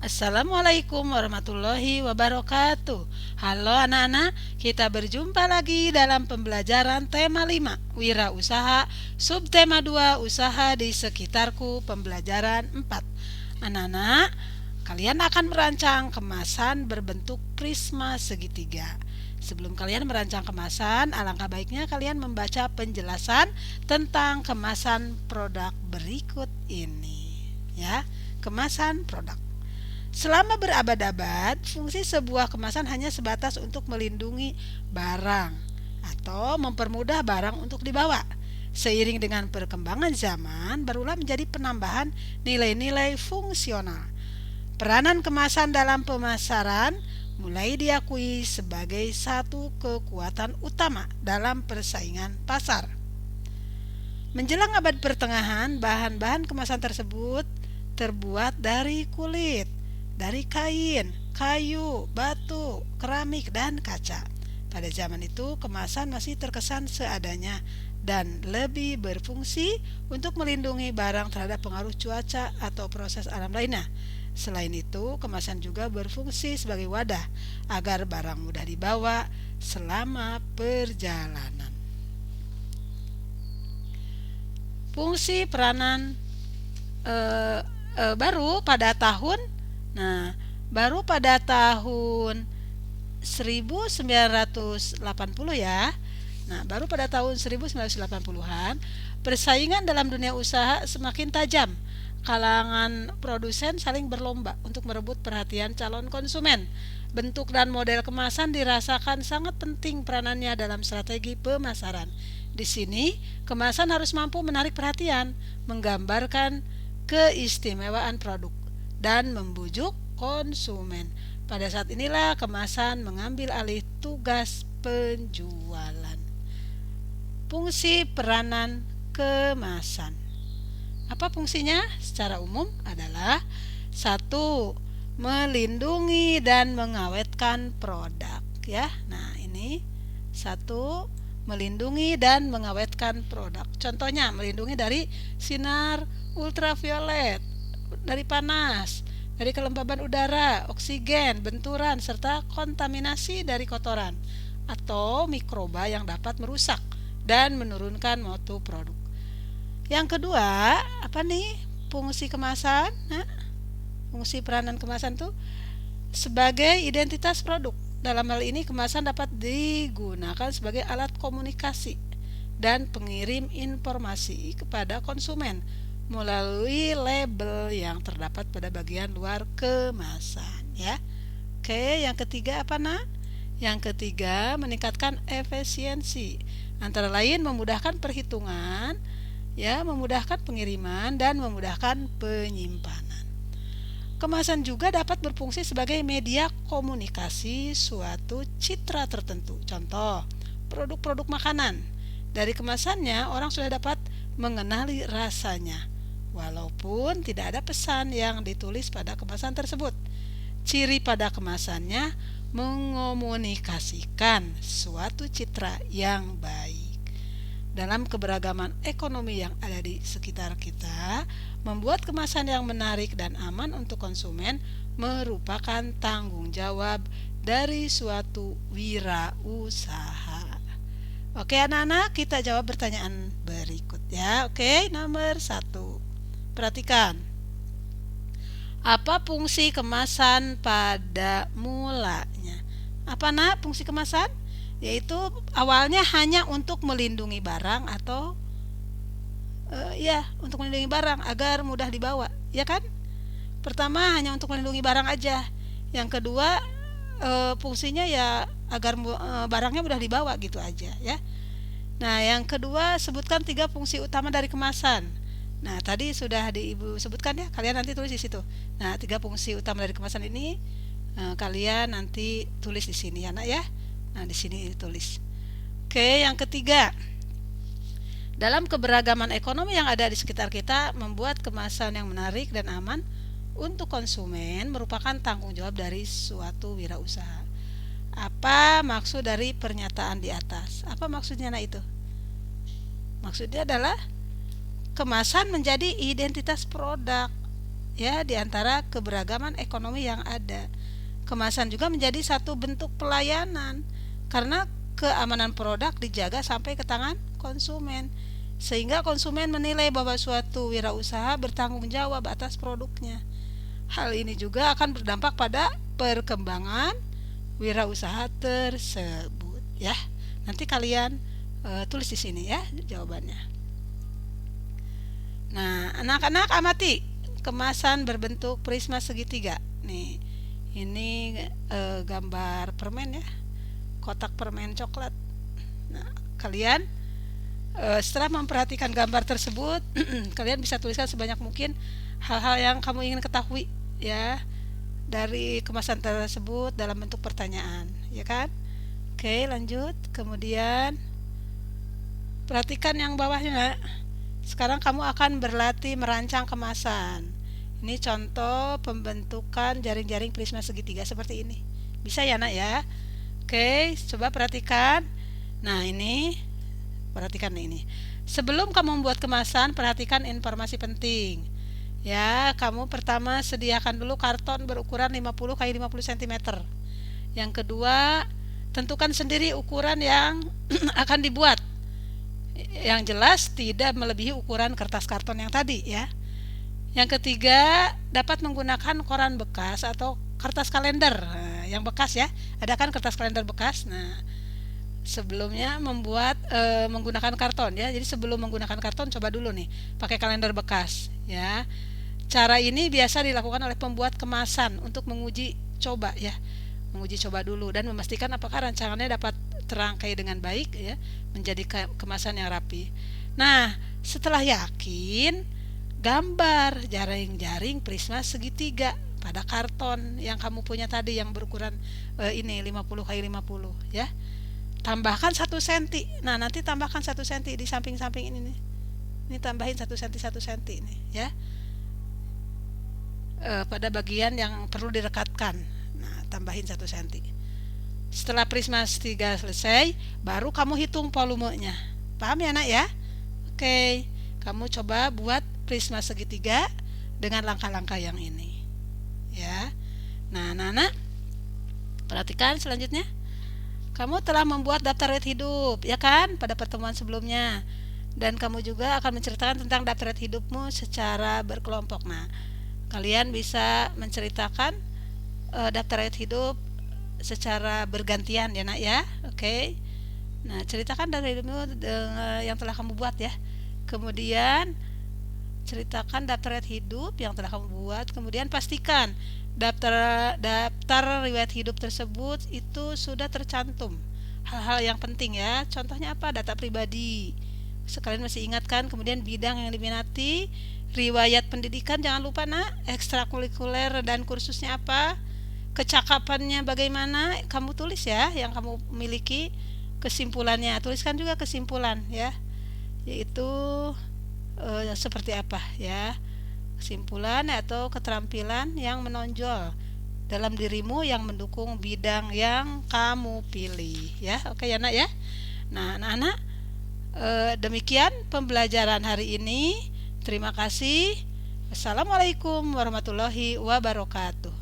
Assalamualaikum warahmatullahi wabarakatuh. Halo anak-anak, kita berjumpa lagi dalam pembelajaran tema 5 Wirausaha, subtema 2 Usaha di sekitarku, pembelajaran 4. Anak-anak, kalian akan merancang kemasan berbentuk prisma segitiga. Sebelum kalian merancang kemasan, alangkah baiknya kalian membaca penjelasan tentang kemasan produk berikut ini. Ya, kemasan produk. Selama berabad-abad, fungsi sebuah kemasan hanya sebatas untuk melindungi barang atau mempermudah barang untuk dibawa. Seiring dengan perkembangan zaman, barulah menjadi penambahan nilai-nilai fungsional. Peranan kemasan dalam pemasaran mulai diakui sebagai satu kekuatan utama dalam persaingan pasar. Menjelang abad pertengahan, bahan-bahan kemasan tersebut terbuat dari kulit, dari kain, kayu, batu, keramik, dan kaca. Pada zaman itu, kemasan masih terkesan seadanya dan lebih berfungsi untuk melindungi barang terhadap pengaruh cuaca atau proses alam lainnya. Selain itu, kemasan juga berfungsi sebagai wadah agar barang mudah dibawa selama perjalanan. Fungsi peranan baru pada tahun Nah, baru pada tahun 1980 ya. Nah, baru pada tahun 1980-an, persaingan dalam dunia usaha semakin tajam. Kalangan produsen saling berlomba untuk merebut perhatian calon konsumen. Bentuk dan model kemasan dirasakan sangat penting peranannya dalam strategi pemasaran. Di sini, kemasan harus mampu menarik perhatian, menggambarkan keistimewaan produk, dan membujuk konsumen. Pada saat inilah kemasan mengambil alih tugas penjualan. Fungsi peranan kemasan. Apa fungsinya? Secara umum adalah 1. Melindungi dan mengawetkan produk ya. Nah, ini 1. Melindungi dan mengawetkan produk. Contohnya melindungi dari sinar ultraviolet, dari panas, dari kelembaban udara, oksigen, benturan, serta kontaminasi dari kotoran atau mikroba yang dapat merusak dan menurunkan mutu produk. Yang kedua, apa nih fungsi kemasan? Fungsi peranan kemasan tuh sebagai identitas produk. Dalam hal ini kemasan dapat digunakan sebagai alat komunikasi dan pengirim informasi kepada konsumen melalui label yang terdapat pada bagian luar kemasan ya. Oke, yang ketiga apa Yang ketiga, meningkatkan efisiensi. Antara lain memudahkan perhitungan, ya, memudahkan pengiriman dan memudahkan penyimpanan. Kemasan juga dapat berfungsi sebagai media komunikasi suatu citra tertentu. Contoh, produk-produk makanan. Dari kemasannya orang sudah dapat mengenali rasanya, walaupun tidak ada pesan yang ditulis pada kemasan tersebut. Ciri pada kemasannya mengomunikasikan suatu citra yang baik. Dalam keberagaman ekonomi yang ada di sekitar kita, membuat kemasan yang menarik dan aman untuk konsumen merupakan tanggung jawab dari suatu wirausaha. Oke anak-anak, kita jawab pertanyaan berikut ya. Oke, nomor 1. Perhatikan. Apa fungsi kemasan pada mulanya? Apa fungsi kemasan? Yaitu awalnya hanya untuk melindungi barang atau untuk melindungi barang agar mudah dibawa, ya kan? Pertama hanya untuk melindungi barang aja. Yang kedua fungsinya ya agar barangnya mudah dibawa gitu aja ya. Nah, yang kedua sebutkan 3 fungsi utama dari kemasan. Nah, tadi sudah Ibu sebutkan ya, kalian nanti tulis di situ. Nah, 3 fungsi utama dari kemasan ini kalian nanti tulis di sini ya, Nak ya. Nah, di sini ditulis. Oke, yang ketiga. Dalam keberagaman ekonomi yang ada di sekitar kita, membuat kemasan yang menarik dan aman untuk konsumen merupakan tanggung jawab dari suatu wirausaha. Apa maksud dari pernyataan di atas? Apa maksudnya itu? Maksudnya adalah kemasan menjadi identitas produk ya di antara keberagaman ekonomi yang ada. Kemasan juga menjadi satu bentuk pelayanan karena keamanan produk dijaga sampai ke tangan konsumen, sehingga konsumen menilai bahwa suatu wirausaha bertanggung jawab atas produknya. Hal ini juga akan berdampak pada perkembangan wirausaha tersebut ya. Nanti kalian tulis di sini ya jawabannya. Nah, anak-anak amati kemasan berbentuk prisma segitiga. Nih, ini gambar permen ya, kotak permen coklat. Nah, kalian setelah memperhatikan gambar tersebut, kalian bisa tuliskan sebanyak mungkin hal-hal yang kamu ingin ketahui ya dari kemasan tersebut dalam bentuk pertanyaan, ya kan? Oke, lanjut. Kemudian perhatikan yang bawahnya. Sekarang kamu akan berlatih merancang kemasan. Ini contoh pembentukan jaring-jaring prisma segitiga seperti ini. Bisa ya nak ya? Oke, coba perhatikan. Nah ini, perhatikan ini. Sebelum kamu membuat kemasan, perhatikan informasi penting. Ya, kamu pertama sediakan dulu karton berukuran 50 x 50 cm. Yang kedua, tentukan sendiri ukuran yang akan dibuat. Yang jelas tidak melebihi ukuran kertas karton yang tadi ya. Yang ketiga, dapat menggunakan koran bekas atau kertas kalender yang bekas ya. Ada kan kertas kalender bekas. Nah, sebelumnya membuat menggunakan karton ya. Jadi sebelum menggunakan karton coba dulu nih pakai kalender bekas ya. Cara ini biasa dilakukan oleh pembuat kemasan untuk menguji coba ya. Menguji coba dulu dan memastikan apakah rancangannya dapat terangkai dengan baik ya, menjadi kemasan yang rapi. Nah, setelah yakin, gambar jaring-jaring prisma segitiga pada karton yang kamu punya tadi yang berukuran ini 50 x 50 ya. Tambahkan 1 cm. Nah, nanti tambahkan 1 cm di samping-samping ini nih. Ini tambahin 1 cm 1 cm nih ya. Pada bagian yang perlu direkatkan. Nah, tambahin 1 cm. Setelah prisma segitiga selesai, baru kamu hitung volumenya. Paham ya nak ya? Oke, kamu coba buat prisma segitiga dengan langkah-langkah yang ini. Ya. Nah, anak-anak, perhatikan selanjutnya. Kamu telah membuat daftar riwayat hidup, ya kan? Pada pertemuan sebelumnya. Dan kamu juga akan menceritakan tentang daftar riwayat hidupmu secara berkelompok. Nah, kalian bisa menceritakan daftar riwayat hidup secara bergantian ya nak ya. Oke. Nah, ceritakan dari hidupmu yang telah kamu buat ya. Kemudian ceritakan daftar riwayat hidup yang telah kamu buat. Kemudian pastikan daftar riwayat hidup tersebut itu sudah tercantum hal-hal yang penting ya. Contohnya apa? Data pribadi. Sekalian masih ingatkan. Kemudian bidang yang diminati, riwayat pendidikan jangan lupa nak, ekstrakurikuler dan kursusnya apa, kecakapannya bagaimana, kamu tulis ya yang kamu miliki. Kesimpulannya tuliskan juga kesimpulan ya, yaitu seperti apa ya, kesimpulan atau keterampilan yang menonjol dalam dirimu yang mendukung bidang yang kamu pilih ya. Oke ya nak ya. Nah anak-anak, demikian pembelajaran hari ini. Terima kasih. Assalamualaikum warahmatullahi wabarakatuh.